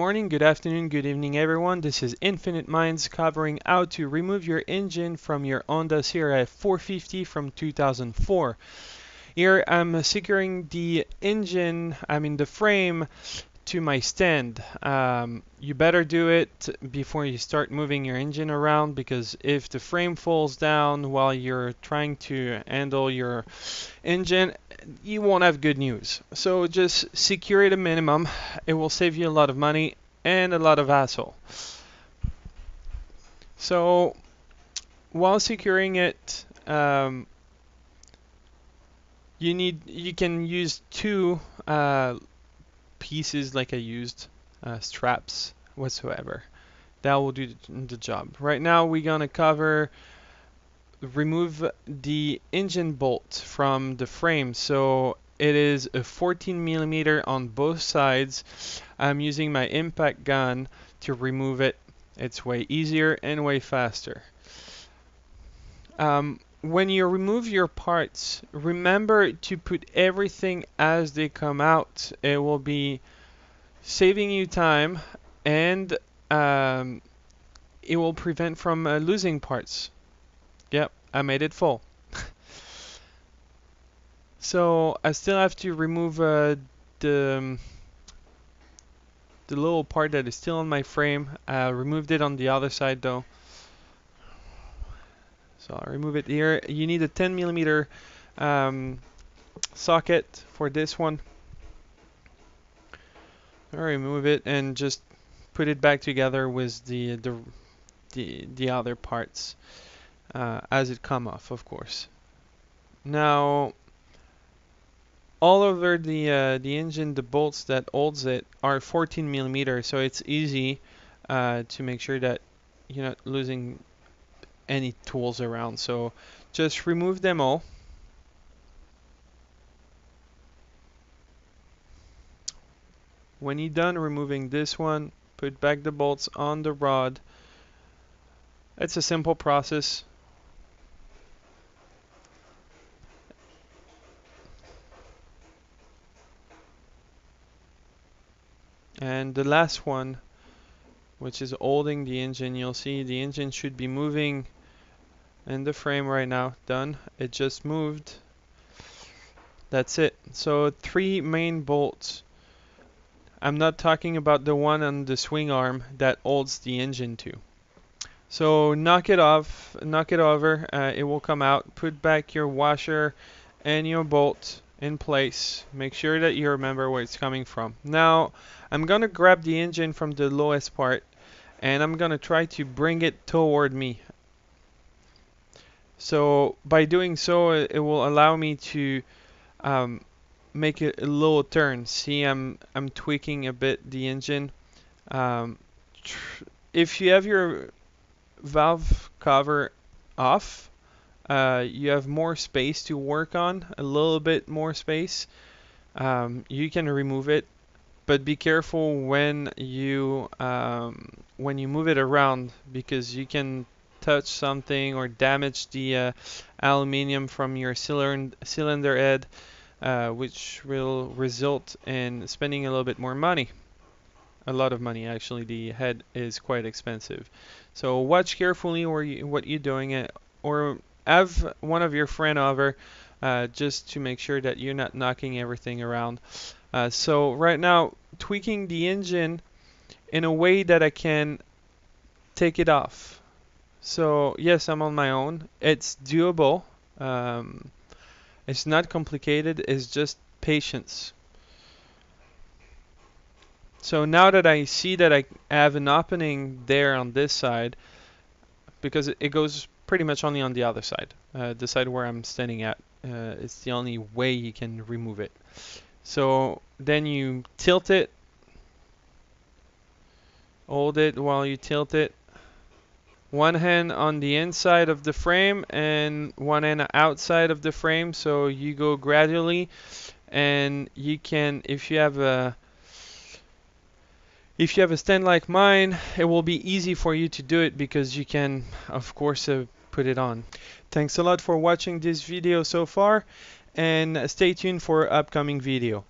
morning, good afternoon, good evening everyone. This is Infinite Minds covering how to remove your engine from your Honda CRF 450 from 2004. Here I'm securing the engine, the frame, to my stand. You better do it before you start moving your engine around, because if the frame falls down while you're trying to handle your engine, you won't have good news. So just secure it a minimum. It will save you a lot of money and a lot of hassle. So while securing it, you can use two pieces like I used, straps whatsoever. That will do the job. Right now we're gonna remove the engine bolt from the frame. So it is a 14 millimeter on both sides. I'm using my impact gun to remove it. It's way easier and way faster. When you remove your parts, remember to put everything as they come out. It will be saving you time, and it will prevent from losing parts. Yep, I made it full. So I still have to remove the little part that is still on my frame. I removed it on the other side though. So I'll remove it here. You need a 10 millimeter socket for this one. I'll remove it and just put it back together with the other parts as it come off, of course. Now, all over the engine, the bolts that holds it are 14 millimeter, so it's easy to make sure that you're not losing any tools around. So just remove them all. When you're done removing this one, put back the bolts on the rod. It's a simple process. And the last one, which is holding the engine, you'll see the engine should be moving in the frame right now. Done. It just moved. That's it. So 3 main bolts. I'm not talking about the one on the swing arm that holds the engine to. So knock it off, knock it over, it will come out. Put back your washer and your bolt in place. Make sure that you remember where it's coming from. Now I'm gonna grab the engine from the lowest part and I'm gonna try to bring it toward me. So by doing so, it will allow me to make a little turn. See, I'm tweaking a bit the engine. If you have your valve cover off, you have more space to work on, a little bit more space. You can remove it, but be careful when you move it around, because you can touch something or damage the aluminium from your cylinder head, which will result in spending a little bit more money. A lot of money, actually. The head is quite expensive. So watch carefully what you're doing, or have one of your friends over just to make sure that you're not knocking everything around. So right now, tweaking the engine in a way that I can take it off. So yes, I'm on my own. It's doable. It's not complicated. It's just patience. So now that I see that I have an opening there on this side, because it goes pretty much only on the other side, the side where I'm standing at, it's the only way you can remove it. So then you tilt it, hold it while you tilt it. One hand on the inside of the frame and one hand outside of the frame, so you go gradually, and you can, if you have a stand like mine, it will be easy for you to do it, because you can, of course, put it on. Thanks a lot for watching this video so far, and stay tuned for upcoming video.